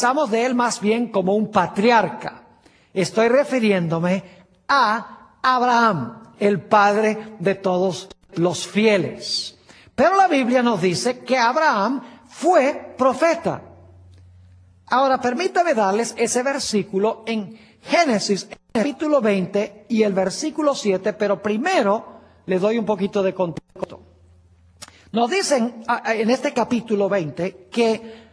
Pensamos de él más bien como un patriarca. Estoy refiriéndome a Abraham, el padre de todos los fieles. Pero la Biblia nos dice que Abraham fue profeta. Ahora, permítame darles ese versículo en Génesis, capítulo 20 y el versículo 7, pero primero les doy un poquito de contexto. Nos dicen en este capítulo 20 que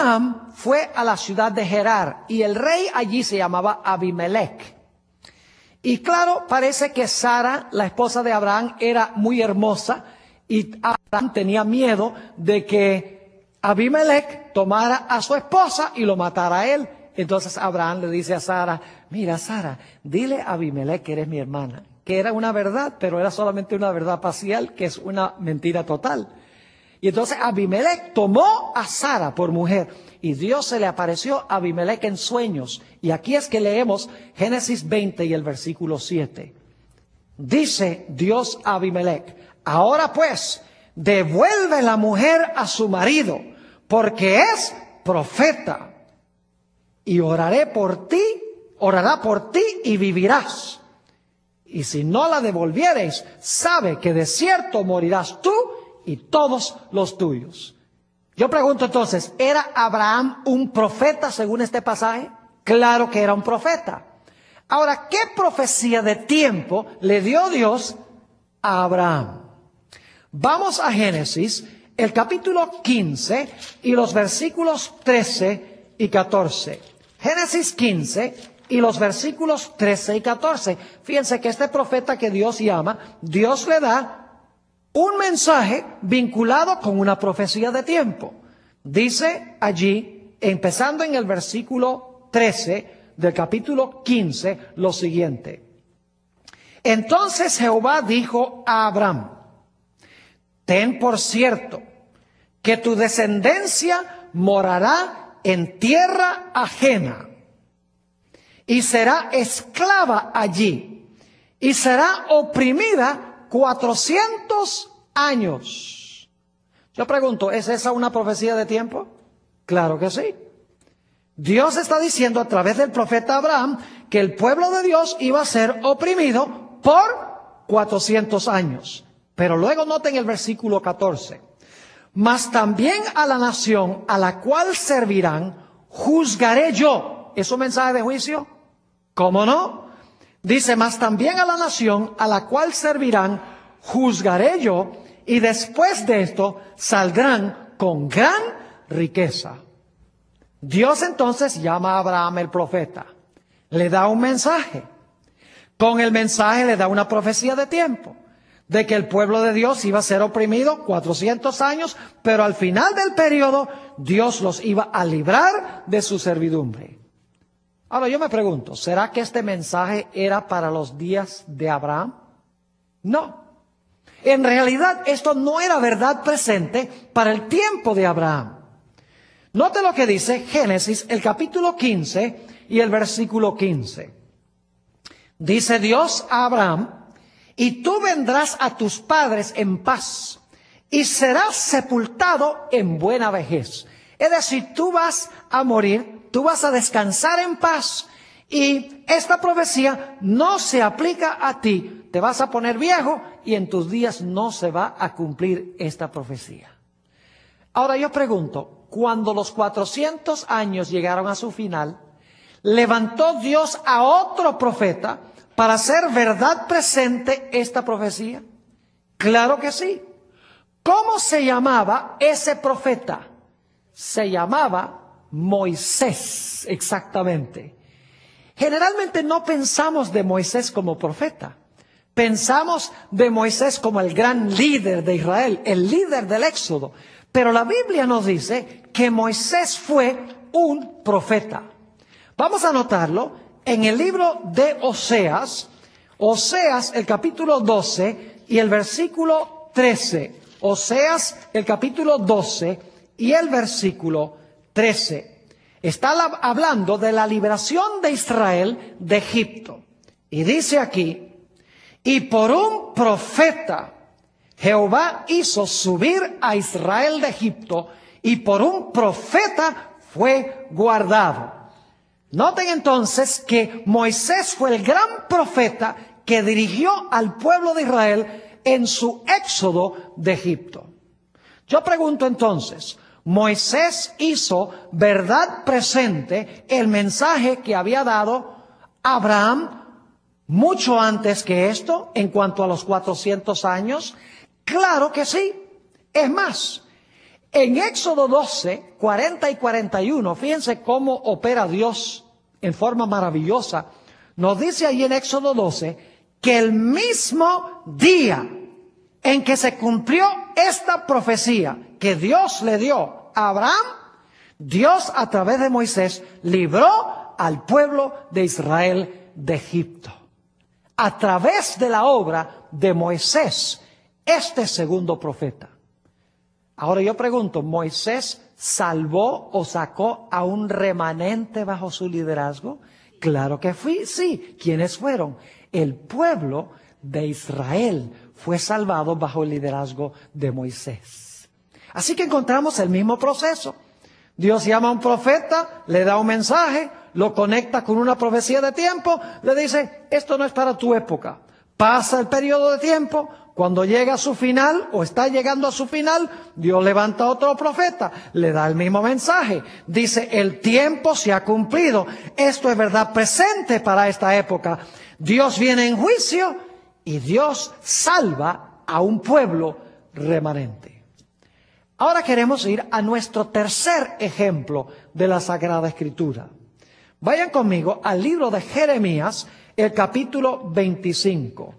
Abraham fue a la ciudad de Gerar y el rey allí se llamaba Abimelech. Y claro, parece que Sara, la esposa de Abraham, era muy hermosa y Abraham tenía miedo de que Abimelech tomara a su esposa y lo matara a él. Entonces Abraham le dice a Sara, mira Sara, dile a Abimelech que eres mi hermana. Que era una verdad, pero era solamente una verdad parcial, que es una mentira total. Y entonces Abimelech tomó a Sara por mujer y Dios se le apareció a Abimelech en sueños. Y aquí es que leemos Génesis 20 y el versículo 7. Dice Dios a Abimelech, ahora pues, devuelve la mujer a su marido, porque es profeta. Y orará por ti y vivirás. Y si no la devolviereis, sabe que de cierto morirás tú y todos los tuyos. Yo pregunto entonces, ¿era Abraham un profeta según este pasaje? Claro que era un profeta. Ahora, ¿qué profecía de tiempo le dio Dios a Abraham? Vamos a Génesis, el capítulo 15 y los versículos 13 y 14. Génesis 15 y los versículos 13 y 14. Fíjense que este profeta que Dios llama, Dios le da un mensaje vinculado con una profecía de tiempo. Dice allí, empezando en el versículo 13 del capítulo 15, lo siguiente. Entonces Jehová dijo a Abraham, ten por cierto que tu descendencia morará en tierra ajena y será esclava allí y será oprimida 400 años. Yo pregunto, ¿es esa una profecía de tiempo? Claro que sí. Dios está diciendo a través del profeta Abraham que el pueblo de Dios iba a ser oprimido por 400 años. Pero luego noten el versículo 14. Mas también a la nación a la cual servirán, juzgaré yo. ¿Es un mensaje de juicio? ¿Cómo no? Dice, mas también a la nación a la cual servirán, juzgaré yo, y después de esto saldrán con gran riqueza. Dios entonces llama a Abraham el profeta, le da un mensaje. Con el mensaje le da una profecía de tiempo, de que el pueblo de Dios iba a ser oprimido 400 años, pero al final del periodo Dios los iba a librar de su servidumbre. Ahora yo me pregunto, ¿será que este mensaje era para los días de Abraham? No. En realidad esto no era verdad presente para el tiempo de Abraham. Note lo que dice Génesis, el capítulo 15 y el versículo 15. Dice Dios a Abraham, y tú vendrás a tus padres en paz, y serás sepultado en buena vejez. Es decir, tú vas a morir, tú vas a descansar en paz, y esta profecía no se aplica a ti. Te vas a poner viejo y en tus días no se va a cumplir esta profecía. Ahora yo pregunto, cuando los 400 años llegaron a su final, ¿levantó Dios a otro profeta para hacer verdad presente esta profecía? Claro que sí. ¿Cómo se llamaba ese profeta? Se llamaba Moisés, exactamente. Generalmente no pensamos de Moisés como profeta. Pensamos de Moisés como el gran líder de Israel, el líder del Éxodo. Pero la Biblia nos dice que Moisés fue un profeta. Vamos a notarlo en el libro de Oseas, el capítulo 12 y el versículo 13. Oseas, el capítulo 12 y el versículo 13. Está hablando de la liberación de Israel de Egipto. Y dice aquí, y por un profeta Jehová hizo subir a Israel de Egipto, y por un profeta fue guardado. Noten entonces que Moisés fue el gran profeta que dirigió al pueblo de Israel en su éxodo de Egipto. Yo pregunto entonces, Moisés hizo verdad presente el mensaje que había dado Abraham mucho antes que esto, en cuanto a los 400 años. Claro que sí. Es más, en Éxodo 12, 40 y 41, fíjense cómo opera Dios en forma maravillosa. Nos dice ahí en Éxodo 12 que el mismo día en que se cumplió esta profecía que Dios le dio a Abraham, Dios a través de Moisés libró al pueblo de Israel de Egipto. A través de la obra de Moisés, este segundo profeta. Ahora yo pregunto, ¿Moisés salvó o sacó a un remanente bajo su liderazgo? Claro que sí. ¿Quiénes fueron? El pueblo de Israel fue salvado bajo el liderazgo de Moisés. Así que encontramos el mismo proceso. Dios llama a un profeta, le da un mensaje, lo conecta con una profecía de tiempo, le dice, esto no es para tu época. Pasa el periodo de tiempo, cuando llega a su final o está llegando a su final, Dios levanta a otro profeta, le da el mismo mensaje. Dice, el tiempo se ha cumplido. Esto es verdad presente para esta época. Dios viene en juicio y Dios salva a un pueblo remanente. Ahora queremos ir a nuestro tercer ejemplo de la Sagrada Escritura. Vayan conmigo al libro de Jeremías, el capítulo 25.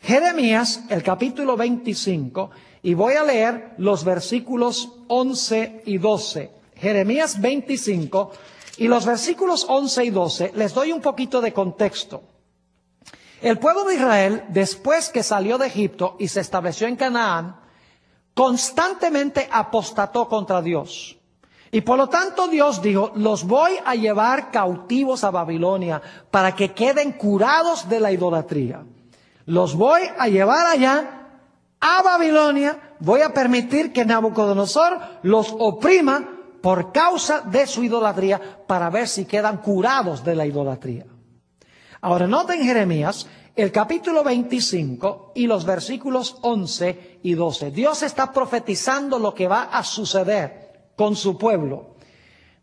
Jeremías, el capítulo 25, y voy a leer los versículos 11 y 12. Jeremías 25, y los versículos 11 y 12, les doy un poquito de contexto. El pueblo de Israel, después que salió de Egipto y se estableció en Canaán, constantemente apostató contra Dios. Y por lo tanto Dios dijo, los voy a llevar cautivos a Babilonia para que queden curados de la idolatría. Los voy a llevar allá a Babilonia, voy a permitir que Nabucodonosor los oprima por causa de su idolatría para ver si quedan curados de la idolatría. Ahora noten Jeremías, el capítulo 25 y los versículos 11 y 12. Dios está profetizando lo que va a suceder con su pueblo.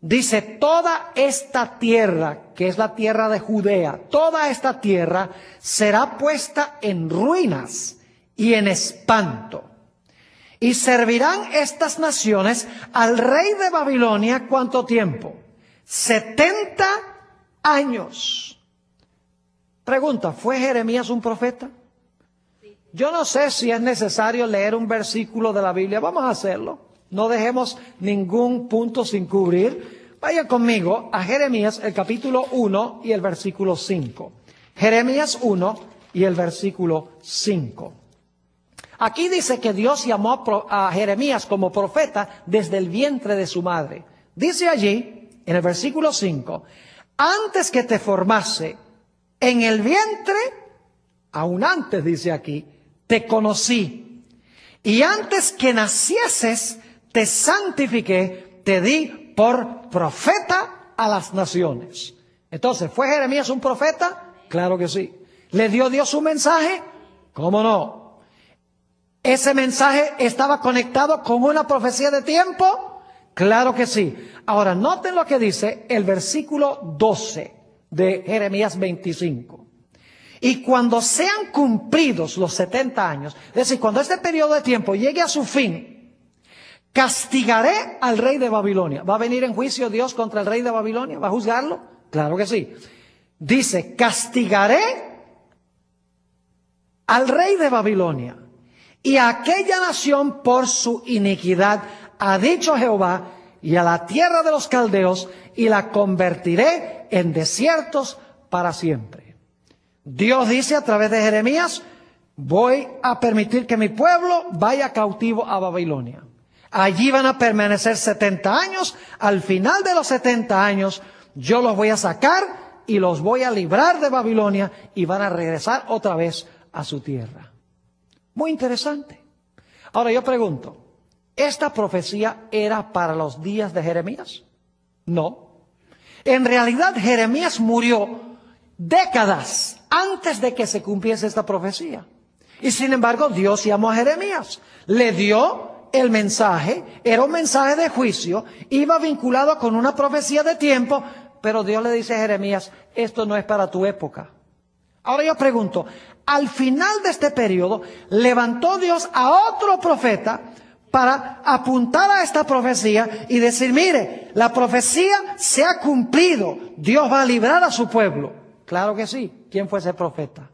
Dice, toda esta tierra, que es la tierra de Judea, toda esta tierra será puesta en ruinas y en espanto. Y servirán estas naciones al rey de Babilonia, ¿cuánto tiempo? 70 años. Pregunta, ¿fue Jeremías un profeta? Yo no sé si es necesario leer un versículo de la Biblia. Vamos a hacerlo. No dejemos ningún punto sin cubrir. Vayan conmigo a Jeremías, el capítulo 1 y el versículo 5. Jeremías 1 y el versículo 5. Aquí dice que Dios llamó a Jeremías como profeta desde el vientre de su madre. Dice allí, en el versículo 5, antes que te formase en el vientre, aún antes dice aquí, te conocí. Y antes que nacieses, te santifiqué, te di por profeta a las naciones. Entonces, ¿fue Jeremías un profeta? Claro que sí. ¿Le dio Dios un mensaje? ¿Cómo no? ¿Ese mensaje estaba conectado con una profecía de tiempo? Claro que sí. Ahora, noten lo que dice el versículo 12 de Jeremías 25. Y cuando sean cumplidos los 70 años, es decir, cuando este periodo de tiempo llegue a su fin, castigaré al rey de Babilonia. ¿Va a venir en juicio Dios contra el rey de Babilonia? ¿Va a juzgarlo? Claro que sí. Dice, castigaré al rey de Babilonia y a aquella nación por su iniquidad, ha dicho Jehová, y a la tierra de los caldeos, y la convertiré en desiertos para siempre. Dios dice a través de Jeremías, voy a permitir que mi pueblo vaya cautivo a Babilonia. Allí van a permanecer 70 años. Al final de los 70 años, yo los voy a sacar y los voy a librar de Babilonia y van a regresar otra vez a su tierra. Muy interesante. Ahora yo pregunto, ¿esta profecía era para los días de Jeremías? No. En realidad Jeremías murió décadas antes de que se cumpliese esta profecía. Y sin embargo Dios llamó a Jeremías, le dio el mensaje, era un mensaje de juicio, iba vinculado con una profecía de tiempo, pero Dios le dice a Jeremías, esto no es para tu época. Ahora yo pregunto, al final de este periodo, levantó Dios a otro profeta para apuntar a esta profecía y decir, mire, la profecía se ha cumplido, Dios va a librar a su pueblo. Claro que sí. ¿Quién fue ese profeta?